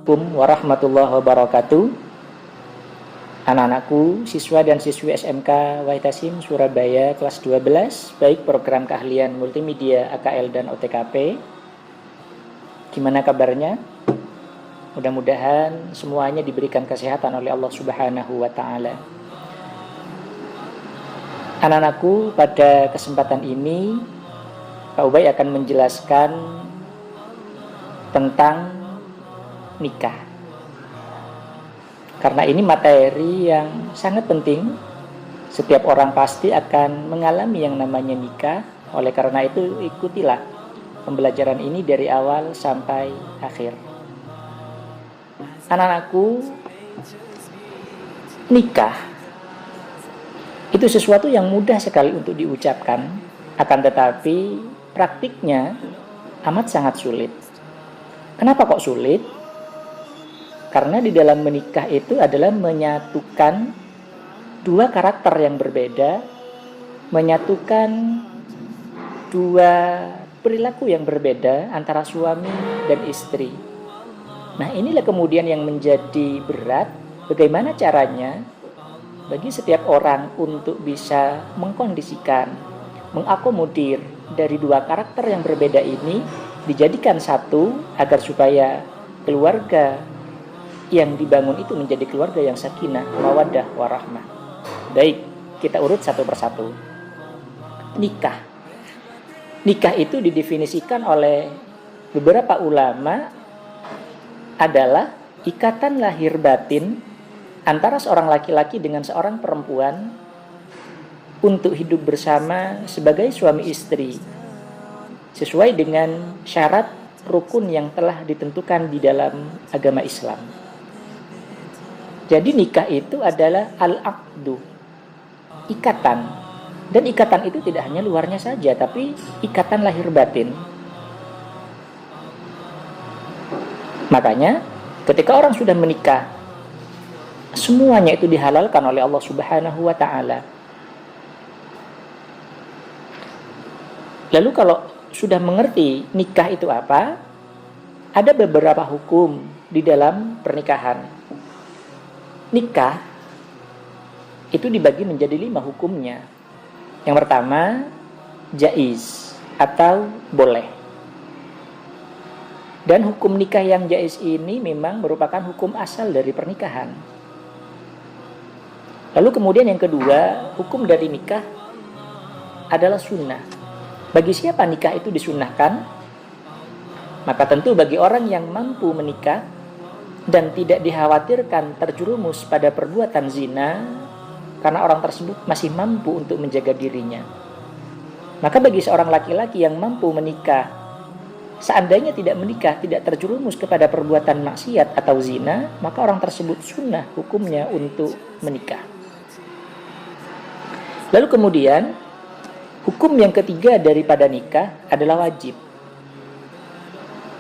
Assalamualaikum warahmatullahi wabarakatuh. Anak-anakku, siswa dan siswi SMK Wahid Surabaya kelas 12, baik program keahlian multimedia AKL dan OTKP. Gimana kabarnya? Mudah-mudahan semuanya diberikan kesehatan oleh Allah Subhanahu wa taala. Anak-anakku, pada kesempatan ini Pak Ubay akan menjelaskan tentang nikah. Karena ini materi yang sangat penting. Setiap orang pasti akan mengalami yang namanya nikah. Oleh karena itu, ikutilah pembelajaran ini dari awal sampai akhir. Anak-anakku, nikah itu sesuatu yang mudah sekali untuk diucapkan, akan tetapi praktiknya amat sangat sulit. Kenapa kok sulit? Karena di dalam menikah itu adalah menyatukan dua karakter yang berbeda, menyatukan dua perilaku yang berbeda antara suami dan istri. Nah, inilah kemudian yang menjadi berat, bagaimana caranya bagi setiap orang untuk bisa mengkondisikan, mengakomodir dari dua karakter yang berbeda ini dijadikan satu agar supaya keluarga yang dibangun itu menjadi keluarga yang sakinah, mawaddah, warahmah. Baik, kita urut satu persatu. Nikah. Nikah itu didefinisikan oleh beberapa ulama adalah ikatan lahir batin antara seorang laki-laki dengan seorang perempuan untuk hidup bersama sebagai suami istri, sesuai dengan syarat rukun yang telah ditentukan di dalam agama Islam. Jadi nikah itu adalah al-aqdu, ikatan. Dan ikatan itu tidak hanya luarnya saja, tapi ikatan lahir batin. Makanya ketika orang sudah menikah, semuanya itu dihalalkan oleh Allah Subhanahu wa taala. Lalu kalau sudah mengerti nikah itu apa, ada beberapa hukum di dalam pernikahan. Nikah itu dibagi menjadi 5 hukumnya. Yang pertama, jaiz atau boleh. Dan hukum nikah yang jaiz ini memang merupakan hukum asal dari pernikahan. Lalu kemudian yang kedua, hukum dari nikah adalah sunnah. Bagi siapa nikah itu disunnahkan? Maka tentu bagi orang yang mampu menikah dan tidak dikhawatirkan terjerumus pada perbuatan zina, karena orang tersebut masih mampu untuk menjaga dirinya. Maka bagi seorang laki-laki yang mampu menikah, seandainya tidak menikah, tidak terjerumus kepada perbuatan maksiat atau zina, maka orang tersebut sunnah hukumnya untuk menikah. Lalu kemudian, hukum yang ketiga daripada nikah adalah wajib.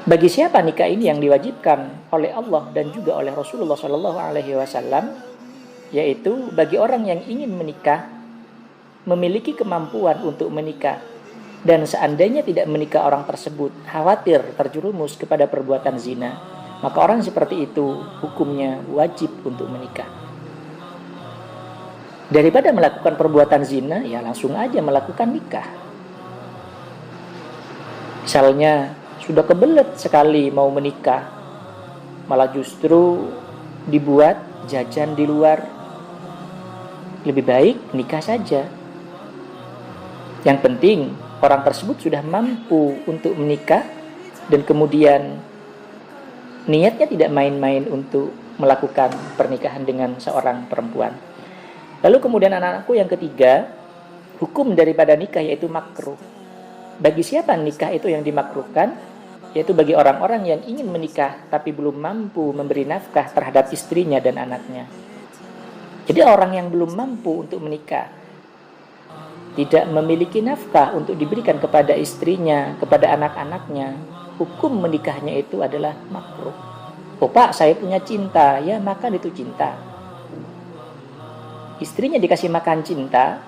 Bagi siapa nikah ini yang diwajibkan oleh Allah dan juga oleh Rasulullah SAW, yaitu bagi orang yang ingin menikah, memiliki kemampuan untuk menikah, dan seandainya tidak menikah orang tersebut khawatir terjerumus kepada perbuatan zina, maka orang seperti itu hukumnya wajib untuk menikah. Daripada melakukan perbuatan zina, ya langsung aja melakukan nikah. Misalnya sudah kebelet sekali mau menikah, malah justru dibuat jajan di luar, lebih baik nikah saja. Yang penting orang tersebut sudah mampu untuk menikah, dan kemudian niatnya tidak main-main untuk melakukan pernikahan dengan seorang perempuan. Lalu kemudian anak-anakku yang ketiga, hukum daripada nikah yaitu makruh. Bagi siapa nikah itu yang dimakruhkan? Yaitu bagi orang-orang yang ingin menikah tapi belum mampu memberi nafkah terhadap istrinya dan anaknya. Jadi orang yang belum mampu untuk menikah, tidak memiliki nafkah untuk diberikan kepada istrinya, kepada anak-anaknya, hukum menikahnya itu adalah makruh. Oh Pak, saya punya cinta, ya makan itu cinta. Istrinya dikasih makan cinta,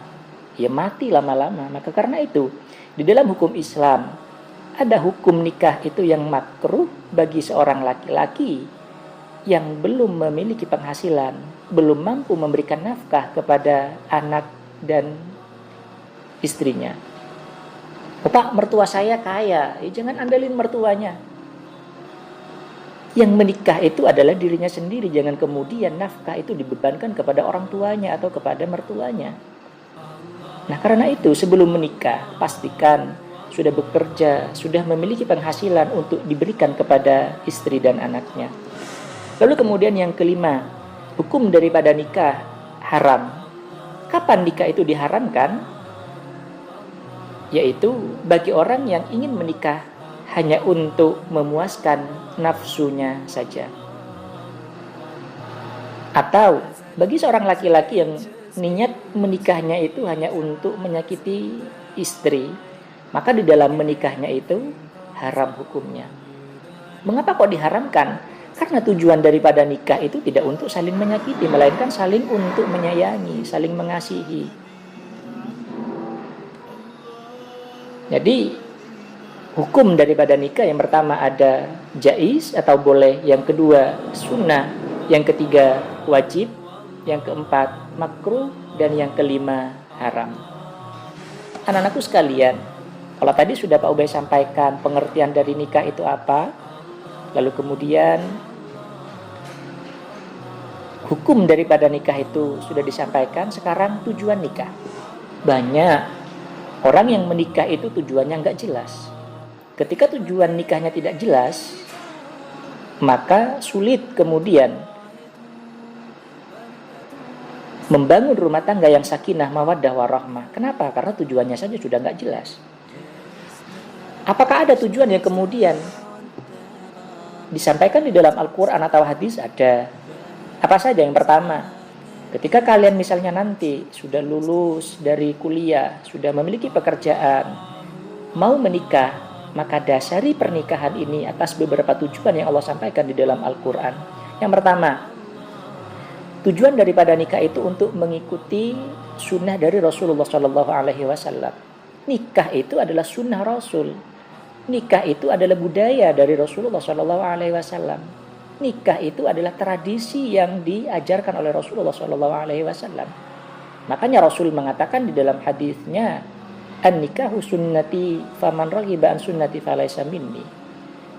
ya mati lama-lama. Maka karena itu, di dalam hukum Islam, ada hukum nikah itu yang makruh bagi seorang laki-laki yang belum memiliki penghasilan, belum mampu memberikan nafkah kepada anak dan istrinya. Pak, mertua saya kaya. Jangan andalin mertuanya. Yang menikah itu adalah dirinya sendiri. Jangan kemudian nafkah itu dibebankan kepada orang tuanya atau kepada mertuanya. Nah, karena itu sebelum menikah, pastikan sudah bekerja, sudah memiliki penghasilan untuk diberikan kepada istri dan anaknya. Lalu kemudian yang kelima, hukum daripada nikah haram. Kapan nikah itu diharamkan? Yaitu bagi orang yang ingin menikah hanya untuk memuaskan nafsunya saja. Atau bagi seorang laki-laki yang niat menikahnya itu hanya untuk menyakiti istri, maka di dalam menikahnya itu haram hukumnya. Mengapa kok diharamkan? Karena tujuan daripada nikah itu tidak untuk saling menyakiti, melainkan saling untuk menyayangi, saling mengasihi. Jadi hukum daripada nikah yang pertama ada jaiz atau boleh, yang kedua sunnah, yang ketiga wajib, yang keempat makruh, dan yang kelima haram. Anak-anakku sekalian, kalau tadi sudah Pak Ubay sampaikan pengertian dari nikah itu apa, lalu kemudian hukum daripada nikah itu sudah disampaikan, sekarang tujuan nikah. Banyak orang yang menikah itu tujuannya nggak jelas. Ketika tujuan nikahnya tidak jelas, maka sulit kemudian membangun rumah tangga yang sakinah, mawaddah, warahmah. Kenapa? Karena tujuannya saja sudah nggak jelas. Apakah ada tujuan yang kemudian disampaikan di dalam Al-Quran atau hadis? Ada. Apa saja? Yang pertama, ketika kalian misalnya nanti sudah lulus dari kuliah, sudah memiliki pekerjaan, mau menikah, maka dasari pernikahan ini atas beberapa tujuan yang Allah sampaikan di dalam Al-Quran. Yang pertama, tujuan daripada nikah itu untuk mengikuti sunnah dari Rasulullah SAW. Nikah itu adalah sunnah Rasul. Nikah itu adalah budaya dari Rasulullah SAW. Nikah itu adalah tradisi yang diajarkan oleh Rasulullah SAW. Makanya Rasul mengatakan di dalam hadisnya, an-nikahu sunnati faman raghiba an sunnati falaysa minni.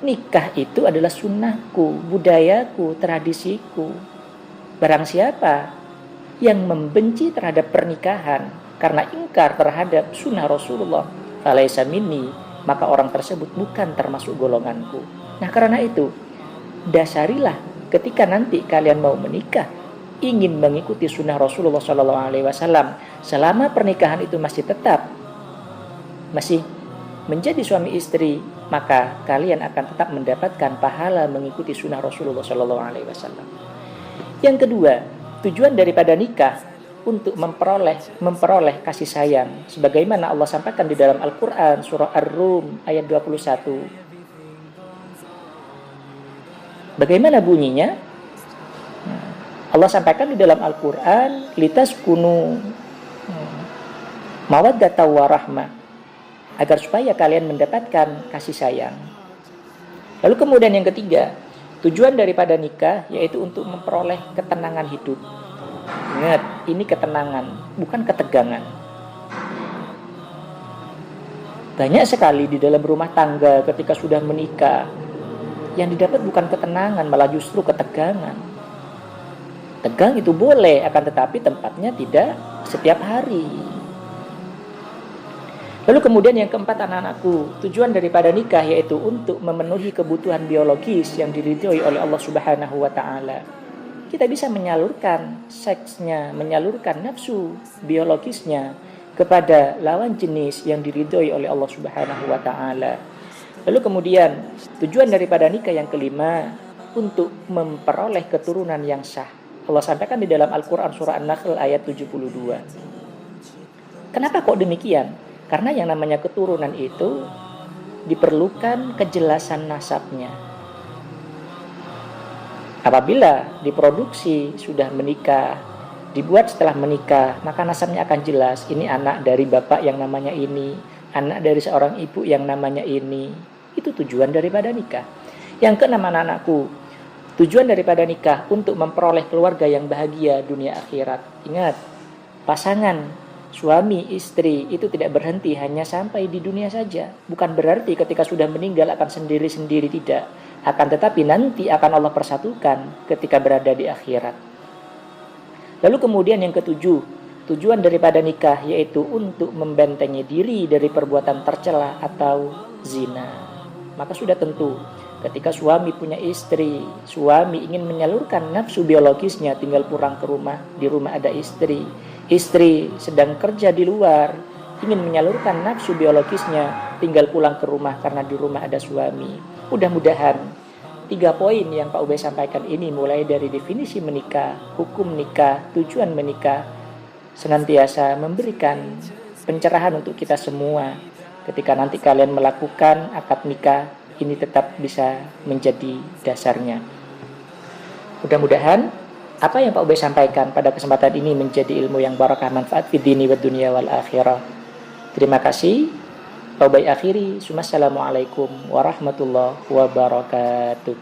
Nikah itu adalah sunnahku, budayaku, tradisiku. Barang siapa yang membenci terhadap pernikahan karena ingkar terhadap sunnah Rasulullah falaysa minni, maka orang tersebut bukan termasuk golonganku. Nah, karena itu dasarilah ketika nanti kalian mau menikah, ingin mengikuti sunnah Rasulullah SAW, selama pernikahan itu masih menjadi suami istri, maka kalian akan tetap mendapatkan pahala mengikuti sunnah Rasulullah SAW. Yang kedua, tujuan daripada nikah untuk memperoleh kasih sayang, sebagaimana Allah sampaikan di dalam Al-Quran surah Ar-Rum ayat 21. Bagaimana bunyinya? Allah sampaikan di dalam Al-Quran, litaskunu mawaddata warahmah, agar supaya kalian mendapatkan kasih sayang. Lalu kemudian yang ketiga, tujuan daripada nikah yaitu untuk memperoleh ketenangan hidup. Ingat, ini ketenangan, bukan ketegangan. Banyak sekali di dalam rumah tangga ketika sudah menikah, yang didapat bukan ketenangan, malah justru ketegangan. Tegang itu boleh, akan tetapi tempatnya tidak setiap hari. Lalu kemudian yang keempat, anak-anakku, tujuan daripada nikah yaitu untuk memenuhi kebutuhan biologis yang diridhoi oleh Allah Subhanahu wa Ta'ala. Kita bisa menyalurkan seksnya, menyalurkan nafsu biologisnya kepada lawan jenis yang diridhoi oleh Allah Subhanahu wa Ta'ala. Lalu kemudian tujuan daripada nikah yang kelima untuk memperoleh keturunan yang sah. Allah sampaikan di dalam Al-Quran surah An-Nahl ayat 72. Kenapa kok demikian? Karena yang namanya keturunan itu diperlukan kejelasan nasabnya. Apabila diproduksi sudah menikah, dibuat setelah menikah, maka nasabnya akan jelas. Ini anak dari bapak yang namanya ini, anak dari seorang ibu yang namanya ini. Itu tujuan daripada nikah. Yang keenam, anak-anakku, Tujuan daripada nikah untuk memperoleh keluarga yang bahagia dunia akhirat. Ingat, pasangan, suami, istri itu tidak berhenti hanya sampai di dunia saja. Bukan berarti ketika sudah meninggal akan sendiri-sendiri, tidak. Akan tetapi nanti akan Allah persatukan ketika berada di akhirat. Lalu kemudian yang ketujuh, tujuan daripada nikah yaitu untuk membentengi diri dari perbuatan tercela atau zina. Maka sudah tentu ketika suami punya istri, suami ingin menyalurkan nafsu biologisnya tinggal pulang ke rumah, di rumah ada istri. Istri sedang kerja di luar, ingin menyalurkan nafsu biologisnya tinggal pulang ke rumah karena di rumah ada suami. Mudah-mudahan 3 poin yang Pak Ubay sampaikan ini, mulai dari definisi menikah, hukum nikah, tujuan menikah, senantiasa memberikan pencerahan untuk kita semua. Ketika nanti kalian melakukan akad nikah, ini tetap bisa menjadi dasarnya. Mudah-mudahan apa yang Pak Ubay sampaikan pada kesempatan ini menjadi ilmu yang barakah, manfaat fid dini wad dunya wal akhirah. Terima kasih. Pak Ubay akhiri. Wassalamualaikum warahmatullahi wabarakatuh.